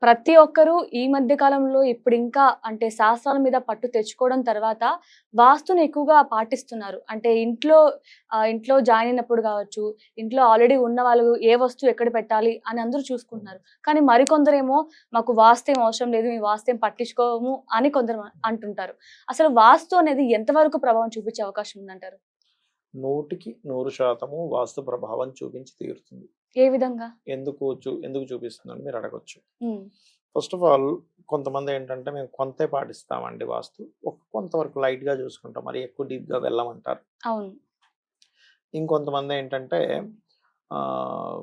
ప్రతి ఒక్కరు ఈ మధ్య కాలంలో ఇప్పుడు ఇంకా అంటే శాస్త్రాల మీద పట్టు తెచ్చుకోవడం తర్వాత వాస్తుని ఎక్కువగా పాటిస్తున్నారు. అంటే ఇంట్లో జాయిన్ అయినప్పుడు కావచ్చు, ఇంట్లో ఆల్రెడీ ఉన్న వాళ్ళు ఏ వస్తువు ఎక్కడ పెట్టాలి అని అందరూ చూసుకుంటున్నారు. కానీ మరికొందరేమో మాకు వాస్తు ఏం అవసరం లేదు, మేము వాస్తు ఏం పట్టించుకోము అని కొందరు అంటుంటారు. అసలు వాస్తు అనేది ఎంతవరకు ప్రభావం చూపించే అవకాశం ఉందంటారు? 100కి 100% వాస్తు ప్రభావం చూపించి తీరుతుంది. ఏ విధంగా? ఎందుకు చూపిస్తుందని మీరు అడగొచ్చు. హ్మ్. ఫస్ట్ ఆఫ్ ఆల్ కొంతమంది ఏంటంటే మేము కొంతే పాటిస్తామండి వాస్తు. కొంతవరకు లైట్‌గా చూసుకుంటాం. మరి ఎక్కువ డీప్‌గా వెళ్ళమంటారు. అవును. ఇంకొంతమంది ఏంటంటే ఆహ్,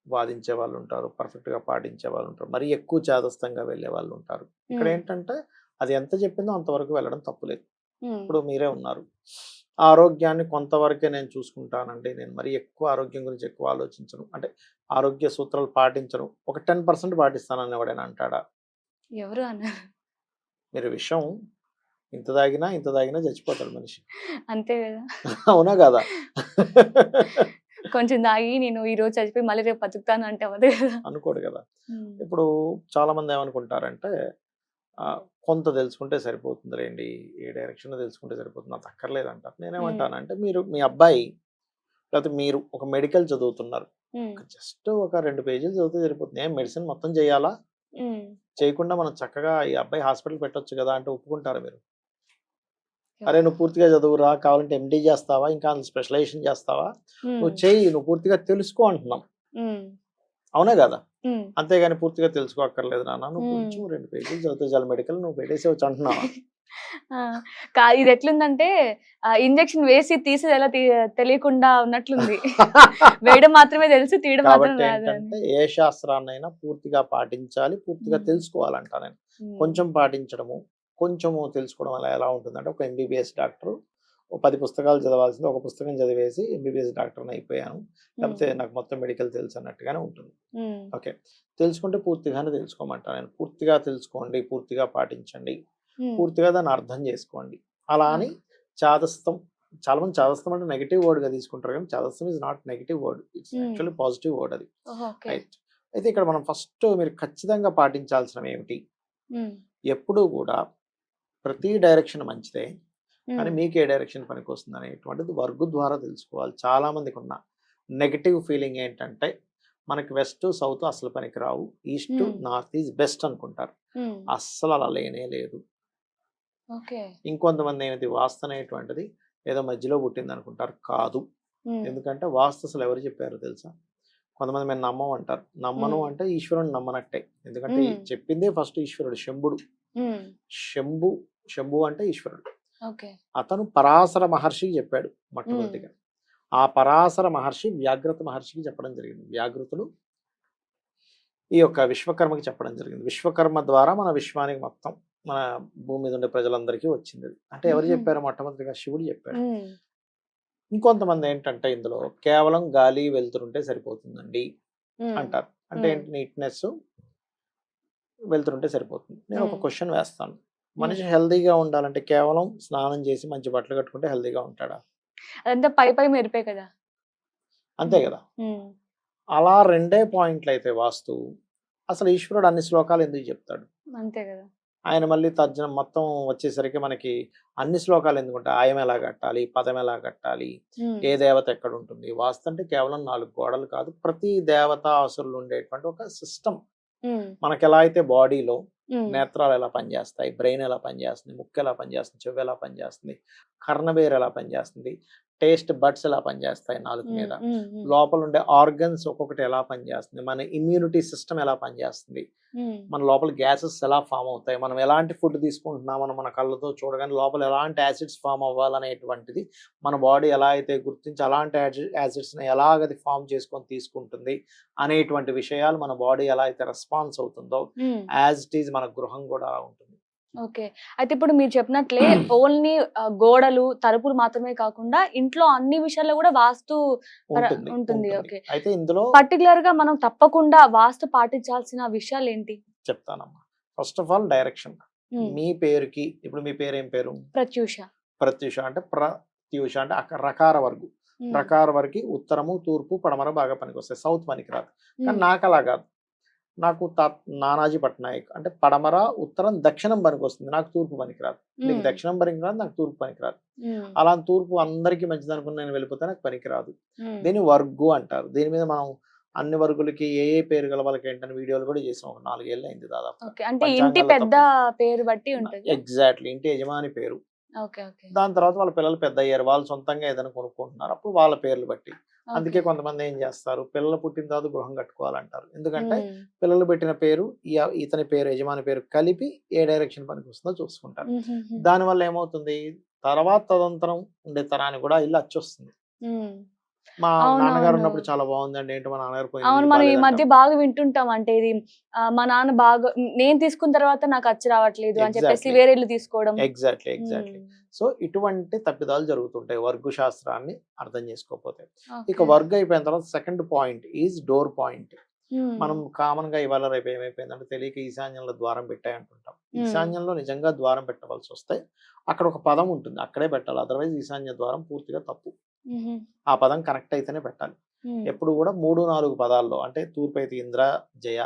వాదించే వాళ్ళుంటారు. పర్ఫెక్ట్‌గా పాటించే వాళ్ళుంటారు. మరీ ఎక్కువ చాదస్తంగా వెళ్ళే వాళ్ళుంటారు. హ్మ్. ఇక్కడేంటంటే అది ఎంత చెప్పిందో అంతవరకు వెళ్ళడం తప్పులేదు. హ్మ్. ఇప్పుడు మీరే ఉన్నారు. ఆరోగ్యాన్ని కొంతవరకే నేను చూసుకుంటానండి. నేను మరీ ఎక్కువ ఆరోగ్యం గురించి ఎక్కువ ఆలోచించను. అంటే ఆరోగ్య సూత్రాలు పాటించను. ఒక 10% పాటిస్తానని ఎవడైనా అంటాడా? ఎవరు అన్నారు? మీరు విషం ఇంత తాగినా చచ్చిపోతాడు మనిషి. అంతే గదా! అవునా కాదా? కొంచెం తాగి నేను ఈరోజు చచ్చిపోయి మళ్ళీ రేపు బతుకుతాను అంటే అవ్వదు గదా! అనుకోడు కదా! హ్మ్. ఇప్పుడు చాలామంది ఏమనుకుంటారంటే కొంత తెలుసుకుంటే సరిపోతుందిలెండి. ఏ డైరెక్షన్‌లో తెలుసుకుంటే సరిపోతుంది. అంత అక్కర్లేదంటారు. హ్మ్. నేనేమంటానంటే మీ అబ్బాయి లేకపోతే మీరు ఒక మెడికల్ చదువుతున్నారు. హ్మ్. జస్ట్ ఒక 2 పేజీలు చదివితే సరిపోతుంది. ఏం మెడిసిన్ మొత్తం చేయాలా? హ్మ్. చేయకుండా మనం చక్కగా ఈ అబ్బాయి హాస్పిటల్ పెట్టొచ్చు గదా! అంటే ఒప్పుకుంటారా మీరు? అరే! యాహ్! నువ్వు పూర్తిగా చదువురా కావాలంటే ఎండీ చేస్తావా? ఇంకా అందులో స్పెషలైజేషన్ చేస్తావా? హ్మ్. నువ్వు చెయ్యి. నువ్వు పూర్తిగా తెలుసుకో అంటున్నాం. హ్మ్. అవునా గదా! హ్మ్. అంతేగాని పూర్తిగా తెలుసుకోక్కర్లేదు నాన్న. నువ్వు హ్మ్. కొంచెం 2 పేజీలు చదివితే చాలు మెడికల్ నువ్వు పెట్టేసేయొచ్చు అంటున్నావా? ఆ! ఇదెట్లుందంటే ఇంజెక్షన్ వేసి తీసేది ఎలా తెలియకుండా ఉన్నట్లుంది. వేయడం మాత్రమే తెలుసు, తీయడం మాత్రం కాబట్టి రాదు అని. ఏంటంటే ఏ శాస్త్రాన్నైనా పూర్తిగా పాటించాలి. పూర్తిగా హ్మ్. తెలుసుకోవాలంట నేను. హ్మ్. కొంచెం పాటించడము, కొంచెము తెలుసుకోవడం వల్ల ఎలా ఉంటుందంటే ఒక ఎంబీబీఎస్ డాక్టరు ఓ 10 పుస్తకాలు చదవాల్సింది ఒక పుస్తకం చదివేసి ఎంబీబీఎస్ డాక్టర్‌ని అయిపోయాను. హ్మ్. లేకపోతే నాకు మొత్తం మెడికల్ తెలుసు అన్నట్టుగానే ఉంటుంది. హ్మ్. ఓకే. తెలుసుకుంటే పూర్తిగానే తెలుసుకోమంటా నేను. పూర్తిగా తెలుసుకోండి, పూర్తిగా పాటించండి, హ్మ్. పూర్తిగా దాన్ని అర్థం చేసుకోండి. అలా అని ఓకే. చాదస్తం చాలామంది చాదస్తం అంటే నెగెటివ్ వర్డ్‌గా తీసుకుంటారు గానీ చాదస్తం is not negative word. It's hmm. Actually positive word అది. ఓహో! ఓకే. రైట్. అయితే ఇక్కడ మనం ఫస్ట్ మీరు ఖచ్చితంగా పాటించాల్సినవేమిటి? హ్మ్. ఎప్పుడూ గూడా ప్రతి డైరెక్షన్ మంచిదే. కానీ హ్మ్. మీకు ఏ డైరెక్షన్ పనికొస్తుందనేటువంటిది వర్గు ద్వారా తెలుసుకోవాలి. చాలామందికున్న నెగెటివ్ ఫీలింగ్ ఏంటంటే, మనకి వెస్ట్, సౌత్ అసలు పనికిరావు. ఈస్ట్, హ్మ్. నార్త్ ఈజ్ బెస్ట్ అనుకుంటారు. హ్మ్. అస్సలు అలా లేనే లేదు. ఓకే. ఇంకొంతమంది ఏమిటి వాస్తు అనేటువంటిది ఏదో మధ్యలో పుట్టిందనుకుంటారు. కాదు. హ్మ్. ఎందుకంటే వాస్తు అసలు ఎవరు చెప్పారో తెలుసా? కొంతమంది మేము నమ్మం అంటారు. నమ్మను హ్మ్. అంటే ఈశ్వరుడిని నమ్మనట్టే. ఎందుకంటే హ్మ్. చెప్పిందే ఫస్ట్ ఈశ్వరుడు శంభుడు. హ్మ్. శంభు, శంభు అంటే ఈశ్వరుడు. ఓకే. అతను పరాశర మహర్షికి చెప్పాడు హ్మ్. మొట్టమొదటిగా. ఆ పరాశర మహర్షి వ్యాఘ్రత మహర్షికి చెప్పడం జరిగింది. వ్యాఘ్రతుడు ఈ యొక్క విశ్వకర్మకి చెప్పడం జరిగింది. విశ్వకర్మ ద్వారా మన విశ్వానికి మొత్తం మన భూమి మీద ఉండే ప్రజలందరికీ వచ్చింది. అంటే ఎవరు హుహు. చెప్పారు మొట్టమొదటిగా శివుడు చెప్పాడు. హ్మ్. ఇంకొంతమంది ఏంటంటే ఇందులో కేవలం గాలి, వెలుతురుంటే సరిపోతుందండి హ్మ్. అంటారు. అంటే హ్మ్. ఏంటి నీట్‌నెస్సు, వెలుతురుంటే సరిపోతుంది. నేను ఒక హ్మ్. క్వెషన్ వేస్తాను. హ్మ్. మనిషి హెల్తీగా ఉండాలంటే కేవలం స్నానం చేసి మంచి బట్టలు కట్టుకుంటే హెల్తీగా ఉంటాడా? అదంతా పై మెరిపే కదా! అంతే హ్మ్. గదా! హ్మ్. అలా రెండే పాయింట్లయితే వాస్తు, అసలు ఈశ్వరుడు అన్ని శ్లోకాలు ఎందుకు చెప్తాడు? అంతే గదా! ఆయన మళ్ళీ తర్జనం మొత్తం వచ్చేసరికి మనకి అన్ని శ్లోకాలు ఎందుకుంటాయి? ఆయం ఎలా కట్టాలి? పదం ఎలా కట్టాలి? హ్మ్. ఏ దేవత ఎక్కడుంటుంది? వాస్తు అంటే కేవలం 4 గోడలు కాదు. ప్రతి దేవత అసురులు ఉండేటువంటి ఒక సిస్టమ్. హ్మ్. మనకెలా అయితే బాడీలో హ్మ్. నేత్రాలు ఎలా పనిచేస్తాయి? బ్రెయిన్ ఎలా పనిచేస్తుంది? ముక్కు ఎలా పనిచేస్తుంది? చెవి ఎలా పనిచేస్తుంది? కర్ణబేర ఎలా పనిచేస్తుంది? టేస్ట్ బడ్స్ ఎలా పనిచేస్తాయి నాలుక హ్మ్. మీద? హ్మ్. హ్మ్. లోపలుండే ఆర్గన్స్ ఒక్కొక్కటి ఎలా పనిచేస్తుంది? మన ఇమ్యూనిటీ సిస్టమ్ ఎలా పనిచేస్తుంది? హ్మ్. మన లోపల గ్యాసెస్ ఎలా ఫార్మ్ అవుతాయి? మనం ఎలాంటి ఫుడ్ తీసుకుంటున్నామని మన కళ్ళతో చూడగానే లోపల ఎలాంటి యాసిడ్స్ ఫార్మ్ అవ్వాలనేటువంటిది మన బాడీ ఎలా అయితే గుర్తించి అలాంటి యాసిడ్స్‌ని ఎలాగది ఫార్మ్ చేసుకొని తీసుకుంటుంది అనేటువంటి విషయాలు మన బాడీ ఎలా అయితే రెస్పాన్స్ అవుతుందో హ్మ్. యాజ్ ఇట్ ఈజ్ మన గృహం కూడా అలా ఉంటుంది. ఓకే. అయితే ఇప్పుడు మీరు చెప్పినట్లే ఓన్లీ గోడలు, తలుపులు మాత్రమే కాకుండా ఇంట్లో అన్ని విషయాల్లో గూడా వాస్తు ఉంటుంది. ఉంటుంది. ఉంటుంది. ఓకే. అయితే ఇందులో పర్టిక్యులర్‌గా మనం తప్పకుండా వాస్తు పాటించాల్సిన విషయాలేంటి? చెప్తానమ్మా. First of all direction. Hmm. మీ పేరుకి ఇప్పుడు మీ పేరేం పేరు? ప్రత్యూష. ప్రత్యూష అంటే ప్రత్యూష అంటే రకార వర్గు. హ్మ్. రకార వరకి ఉత్తరము, తూర్పు, పడమర బాగా పనికొస్తాయి. సౌత్ పనికిరాదు. కానీ హ్మ్. నాకలా గాదు. నాకు నానాజీ పట్నాయక్ అంటే పడమర, ఉత్తరం, దక్షిణం పనికొస్తుంది. నాకు తూర్పు పనికిరాదు. నీకు దక్షిణం పనికిరాదు, నాకు తూర్పు పనికిరాదు. అలా తూర్పు అందరికీ మంచిదనుకుని నేను వెళ్ళిపోతే నాకు పనికిరాదు. దీన్ని వర్గు అంటారు. దీని మీద మనం అన్ని వర్గులకి ఏ పేరు గల వాళ్ళకి ఏంటని వీడియోలు కూడా చేసాం. ఒక 4 ఏళ్ళు అయింది దాదాపు. అంటే ఇంటి పెద్ద పేరు బట్టి ఉంటుంది. ఎగ్జాక్ట్లీ ఇంటి యజమాని పేరు. Okay okay. దాని తర్వాత వాళ్ళ పిల్లలు పెద్ద అయ్యారు. వాళ్ళు సొంతంగా ఏదైనా కొనుక్కుంటున్నారు. అప్పుడు వాళ్ళ పేర్లు బట్టి. అందుకే కొంతమంది ఏం చేస్తారు, పిల్లలు పుట్టిన తర్వాత గృహం కట్టుకోవాలంటారు. ఎందుకంటే పిల్లలు పెట్టిన పేరు ఇతని పేరు యజమాని పేరు కలిపి ఏ డైరెక్షన్ పనికి వస్తుందో చూసుకుంటారు. దానివల్ల ఏమవుతుంది, తర్వాత తదంతరం ఉండే తరానికి కూడా ఇల్లు అచ్చొస్తుంది. మా నాన్నగారు ఉన్నప్పుడు చాలా బాగుందండి, ఏంటో మా నాన్నగారు అవును, మనం ఈ మధ్య బాగా వింటుంటాం. అంటే ఇది మా నాన్న బాగా నేను తీసుకున్న తర్వాత నాకు అచ్చి రావట్లేదు అని చెప్పేసి వేరే ఇల్లు తీసుకోవడం. ఎగ్జాక్ట్లీ. సో ఇటువంటి తప్పిదాలు జరుగుతుంటాయి వర్గు శాస్త్రాన్ని అర్థం చేసుకోకపోతే. ఇక వర్గు అయిపోయిన తర్వాత second point is door point. మనం కామన్ గా ఇవాళ రేపు ఏమైపోయిందంటే తెలియక ఈశాన్యంలో ద్వారం పెట్టాయి అంటుంటాం. ఈశాన్యంలో నిజంగా ద్వారం పెట్టవలసి వస్తే అక్కడ ఒక పదం ఉంటుంది, అక్కడే పెట్టాలి. అదర్వైజ్ ఈశాన్య ద్వారం పూర్తిగా తప్పు. ఆ పదం కరెక్ట్ అయితేనే పెట్టాలి. ఎప్పుడు కూడా 3-4 పదాల్లో, అంటే తూర్పు అయితే ఇంద్ర, జయ,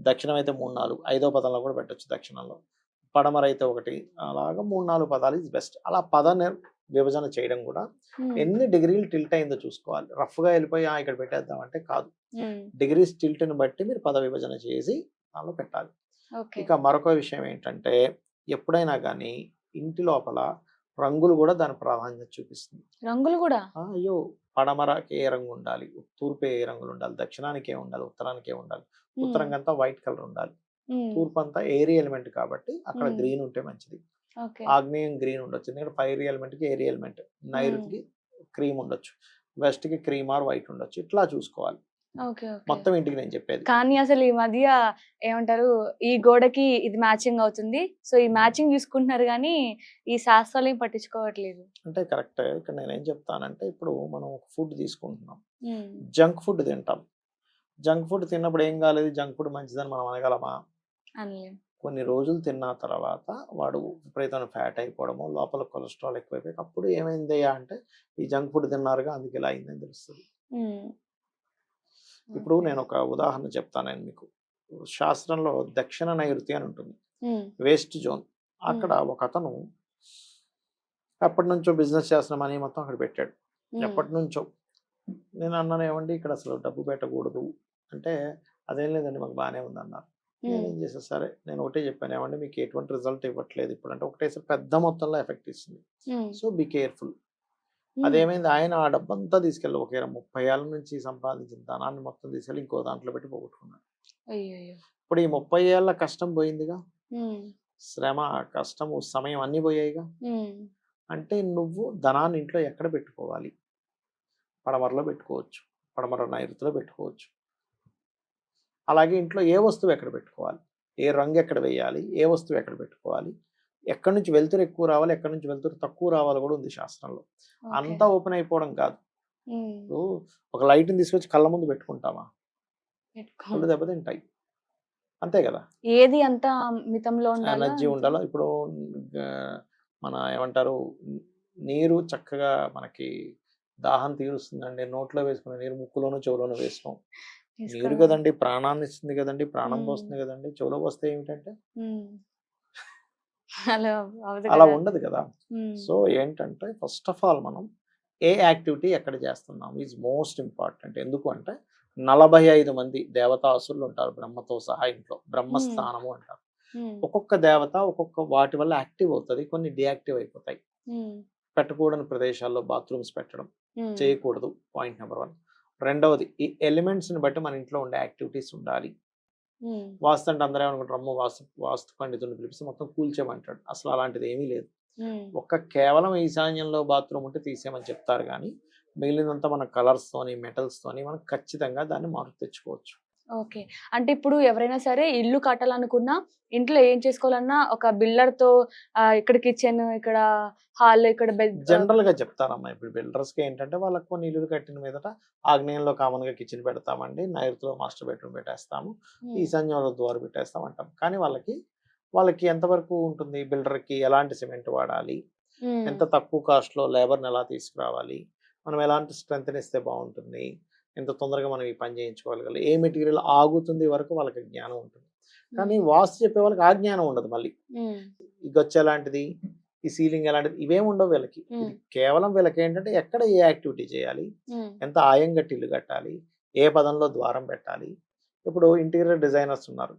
దక్షిణం అయితే 3-4, 5వ పదంలో కూడా పెట్టొచ్చు దక్షిణంలో, పడమర అయితే 1, అలాగా 3-4 పదాలు ఇస్ బెస్ట్. అలా పద విభజన చేయడం కూడా ఎన్ని డిగ్రీలు టిల్ట్ అయిందో చూసుకోవాలి. రఫ్ గా వెళ్ళిపోయి ఇక్కడ పెట్టేద్దాం అంటే కాదు. డిగ్రీస్ టిల్ట్ ని బట్టి మీరు పద విభజన చేసి దానిలో పెట్టాలి. ఇక మరొక విషయం ఏంటంటే, ఎప్పుడైనా కానీ ఇంటి లోపల రంగులు కూడా దాని ప్రాధాన్యత చూపిస్తుంది. రంగులు కూడా అయ్యో, పడమరకి ఏ రంగు ఉండాలి, తూర్పు ఏ రంగులు ఉండాలి, దక్షిణానికి ఏ ఉండాలి, ఉత్తరానికి ఏ ఉండాలి. ఉత్తరం అంతా వైట్ కలర్ ఉండాలి, తూర్పు అంతా ఏరి ఎలిమెంట్ కాబట్టి అక్కడ గ్రీన్ ఉంటే మంచిది. ఆగ్నేయం గ్రీన్ ఉండొచ్చు, ఎందుకంటే ఫైర్ ఎలిమెంట్ కి ఏరి ఎలిమెంట్. నైరుతికి క్రీమ్ ఉండొచ్చు, వెస్ట్ కి క్రీమ్ ఆర్ వైట్ ఉండొచ్చు. ఇట్లా చూసుకోవాలి మొత్తం ఇంటికి నేను చెప్పేది. కానీ అసలు ఈ మధ్య ఏమంటారు, ఈ గోడకి ఇది మ్యాచింగ్ అవుతుంది, సో ఈ మ్యాచింగ్ చూసుకుంటున్నారు కానీ ఈ శాస్త్రాలు ఏం పట్టించుకోవట్లేదు. అంటే కరెక్ట్. ఇక్కడ నేను ఏం చెప్తానంటే, ఇప్పుడు మనం ఒక ఫుడ్ తీసుకుంటున్నాం, జంక్ ఫుడ్ తింటాం. జంక్ ఫుడ్ తిన్నప్పుడు ఏం కాలేదు, జంక్ ఫుడ్ మంచిదని మనం అనగలమా? అనలేం. కొన్ని రోజులు తిన్న తర్వాత వాడు విపరీతమైన ఫ్యాట్ అయిపోవడము, లోపల కొలెస్ట్రాల్ ఎక్కువైపోయి అప్పుడు ఏమైందయ్యా అంటే ఈ జంక్ ఫుడ్ తిన్నారుగా అందుకు ఇలా అయిందని తెలుస్తుంది. ఇప్పుడు నేను ఒక ఉదాహరణ చెప్తాను మీకు. శాస్త్రంలో దక్షిణ నైరుతి అని ఉంటుంది, వేస్ట్ జోన్. అక్కడ ఒక అతను ఎప్పటి నుంచో బిజినెస్ చేస్తున్న మనీ మొత్తం అక్కడ పెట్టాడు. ఎప్పటి నుంచో. నేను అన్నాను, ఏమండి ఇక్కడ అసలు డబ్బు పెట్టకూడదు అంటే, అదేం లేదండి మాకు బాగానే ఉంది అన్నారు. నేను ఏం చేసా, సరే నేను ఒకటే చెప్పాను, ఏమండి మీకు ఎటువంటి రిజల్ట్ ఇవ్వట్లేదు ఇప్పుడు అంటే, ఒకటేసారి పెద్ద మొత్తంలో ఎఫెక్ట్ ఇస్తుంది, సో బీ కేర్ఫుల్. అదేమైంది, ఆయన ఆ డబ్బంతా తీసుకెళ్ళి ఒక 30 ఏళ్ళ నుంచి సంపాదించిన ధనాన్ని మొత్తం తీసుకెళ్ళి ఇంకో దాంట్లో పెట్టి పోగొట్టుకున్నాడు. ఇప్పుడు ఈ 30 ఏళ్ళ కష్టం పోయిందిగా, శ్రమ, కష్టము, సమయం అన్ని పోయాయిగా. అంటే నువ్వు ధనాన్ని ఇంట్లో ఎక్కడ పెట్టుకోవాలి? పడమరలో పెట్టుకోవచ్చు, పడమర నైరుతిలో పెట్టుకోవచ్చు. అలాగే ఇంట్లో ఏ వస్తువు ఎక్కడ పెట్టుకోవాలి, ఏ రంగు ఎక్కడ వేయాలి, ఏ వస్తువు ఎక్కడ పెట్టుకోవాలి, ఎక్కడి నుంచి వెలుతురు ఎక్కువ రావాలి, ఎక్కడి నుంచి వెలుతురు తక్కువ రావాలి కూడా ఉంది శాస్త్రంలో. అంతా ఓపెన్ అయిపోవడం కాదు. ఒక లైట్ని తీసుకొచ్చి కళ్ళ ముందు పెట్టుకుంటామా, కళ్ళు దెబ్బతింటాయి, అంతే కదా. ఏది అంత మితంలో ఎనర్జీ ఉండాలో. ఇప్పుడు మన ఏమంటారు, నీరు చక్కగా మనకి దాహం తీరుస్తుందండి, నోట్లో వేసుకునే నీరు ముక్కులోనూ చెవులోనూ వేసుకోం. నీరు కదండి, ప్రాణాన్ని ఇస్తుంది కదండి, ప్రాణం పోస్తుంది కదండి. చెవులో పోస్తే ఏమిటంటే అలా ఉండదు కదా. సో ఏంటంటే, ఫస్ట్ ఆఫ్ ఆల్ మనం ఏ యాక్టివిటీ ఎక్కడ చేస్తున్నాం ఈజ్ మోస్ట్ ఇంపార్టెంట్. ఎందుకు అంటే 45 మంది దేవతాసులు ఉంటారు బ్రహ్మతో సహా ఇంట్లో, బ్రహ్మస్థానము అంటారు. ఒక్కొక్క దేవత ఒక్కొక్క వాటి వల్ల యాక్టివ్ అవుతుంది, కొన్ని డియాక్టివ్ అయిపోతాయి. పెట్టకూడని ప్రదేశాల్లో బాత్రూమ్స్ పెట్టడం చేయకూడదు, పాయింట్ నెంబర్ 1. రెండవది, ఈ ఎలిమెంట్స్ని బట్టి మన ఇంట్లో ఉండే యాక్టివిటీస్ ఉండాలి. వాస్తు అంటే అందరూ ఏమనుకుంటారు, అమ్మో వాస్తు పండితుడిని పిలిపిస్తే మొత్తం కూల్చేయమంటాడు. అసలు అలాంటిది ఏమీ లేదు. కేవలం ఈశాన్యంలో బాత్రూమ్ ఉంటే తీసేయమని చెప్తారు, కానీ మిగిలినంతా మన కలర్స్ తోని, మెటల్స్ తోని మనం ఖచ్చితంగా దాన్ని మార్పు తెచ్చుకోవచ్చు. ఓకే. అంటే ఇప్పుడు ఎవరైనా సరే ఇల్లు కట్టాలనుకున్నా, ఇంట్లో ఏం చేసుకోవాలన్నా ఒక బిల్డర్ తో ఇక్కడ కిచెన్, ఇక్కడ హాల్, ఇక్కడ బెడ్ జనరల్ గా చెప్తారమ్మా. ఇప్పుడు బిల్డర్స్ కి ఏంటంటే, వాళ్ళకు కొన్ని ఇల్లు కట్టిన మీదట ఆగ్నేయంలో కామన్ గా కిచెన్ పెడతామండి, నైరుతిలో మాస్టర్ బెడ్రూమ్ పెట్టేస్తాము, ఈశాన్యంలో ద్వారం పెట్టేస్తాం అంటాం. కానీ వాళ్ళకి ఎంతవరకు ఉంటుంది, బిల్డర్ కి ఎలాంటి సిమెంట్ వాడాలి, ఎంత తక్కువ కాస్ట్ లో లేబర్ని ఎలా తీసుకురావాలి, మనం ఎలాంటి స్ట్రెంత్ ఇస్తే బాగుంటుంది, ఎంత తొందరగా మనం ఈ పని చేయించుకోగలగాలి, ఏ మెటీరియల్ ఆగుతుంది వరకు వాళ్ళకి జ్ఞానం ఉంటుంది. కానీ వాస్తు చెప్పే వాళ్ళకి ఆ జ్ఞానం ఉండదు. మళ్ళీ ఈ గచ్చు ఎలాంటిది, ఈ సీలింగ్ ఎలాంటిది, ఇవేం ఉండవు వీళ్ళకి. ఇది కేవలం వీళ్ళకి ఏంటంటే ఎక్కడ ఏ యాక్టివిటీ చేయాలి, ఎంత ఆయం గట్టి ఇల్లు కట్టాలి, ఏ పదంలో ద్వారం పెట్టాలి. ఇప్పుడు ఇంటీరియర్ డిజైనర్స్ ఉన్నారు,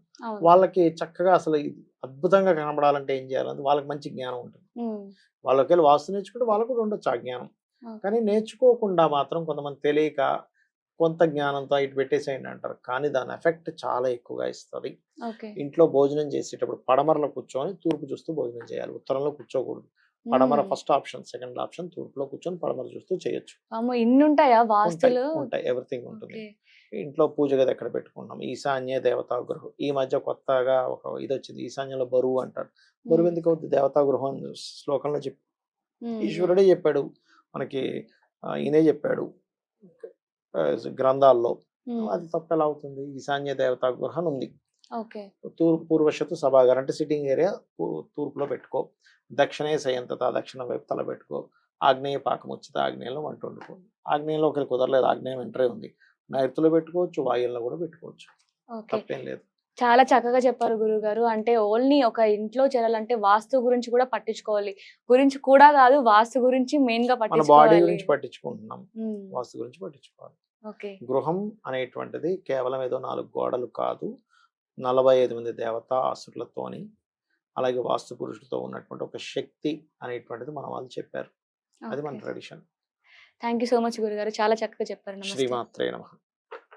వాళ్ళకి చక్కగా అసలు ఇది అద్భుతంగా కనబడాలంటే ఏం చేయాలంటే వాళ్ళకి మంచి జ్ఞానం ఉంటుంది. వాళ్ళకి వెళ్ళి వాస్తు నేర్చుకుంటే వాళ్ళకు కూడా ఉండొచ్చు ఆ జ్ఞానం. కానీ నేర్చుకోకుండా మాత్రం కొంతమంది తెలియక కొంత జ్ఞానంతో ఇటు పెట్టేసేయండి అంటారు. కానీ దాని ఎఫెక్ట్ చాలా ఎక్కువగా ఇస్తుంది. ఇంట్లో భోజనం చేసేటప్పుడు పడమరలో కూర్చొని తూర్పు చూస్తూ భోజనం చేయాలి, ఉత్తరంలో కూర్చోకూడదు. పడమర ఫస్ట్ ఆప్షన్, సెకండ్ ఆప్షన్ తూర్పులో కూర్చొని పడమర చూస్తూ చేయొచ్చు. ఇన్ని ఉంటాయా వాస్తులు? ఉంటాయి, ఎవ్రీథింగ్ ఉంటుంది. ఇంట్లో పూజ గది ఎక్కడ పెట్టుకుంటాం, ఈశాన్య దేవతా గృహం. ఈ మధ్య కొత్తగా ఒక ఇది వచ్చింది, ఈశాన్యంలో బరువు అంటారు. బరువు ఎందుకు అవుతుంది, దేవతా గృహం అని శ్లోకంలో చెప్పి ఈశ్వరుడే చెప్పాడు మనకి, ఈయనే చెప్పాడు గ్రంథాల్లో. అది తప్పు ఎలా అవుతుంది? ఈశాన్య దేవతా గృహం ఉంది. పూర్వశత్తు సభాగారం అంటే సిట్టింగ్ ఏరియా తూర్పులో పెట్టుకో, దక్షిణే సయంతత దక్షిణ వైపు తల పెట్టుకో, ఆగ్నేయ పాకం వచ్చితే ఆగ్నేయంలో వంట వండుకో. ఆగ్నేయంలో ఒకరికి కుదరలేదు, ఆగ్నేయం ఎంట్రే ఉంది, నైరుతిలో పెట్టుకోవచ్చు, వాయుల్లో కూడా పెట్టుకోవచ్చు, తప్పేం లేదు. చాలా చక్కగా చెప్పారు గురుగారు. అంటే ఓన్లీ ఒక ఇంట్లో చేరాలంటే వాస్తు గురించి కూడా పట్టించుకోవాలి, గురించి కూడా కాదు వాస్తు గురించి మెయిన్ గా పట్టించుకోవాలి. బాడీ గురించి పట్టించుకుంటున్నాం, వాస్తు గురించి పట్టించుకోవాలి. గృహం అనేటువంటిది కేవలం ఏదో 4 గోడలు కాదు, 45 మంది దేవతా అసురులతోని అలాగే వాస్తు పురుషులతో ఉన్నటువంటి ఒక శక్తి అనేటువంటిది మన వాళ్ళు చెప్పారు. అది మన tradition. Thank you so much గురుగారు, చాలా చక్కగా చెప్పారు. శ్రీమాత్రే నమః.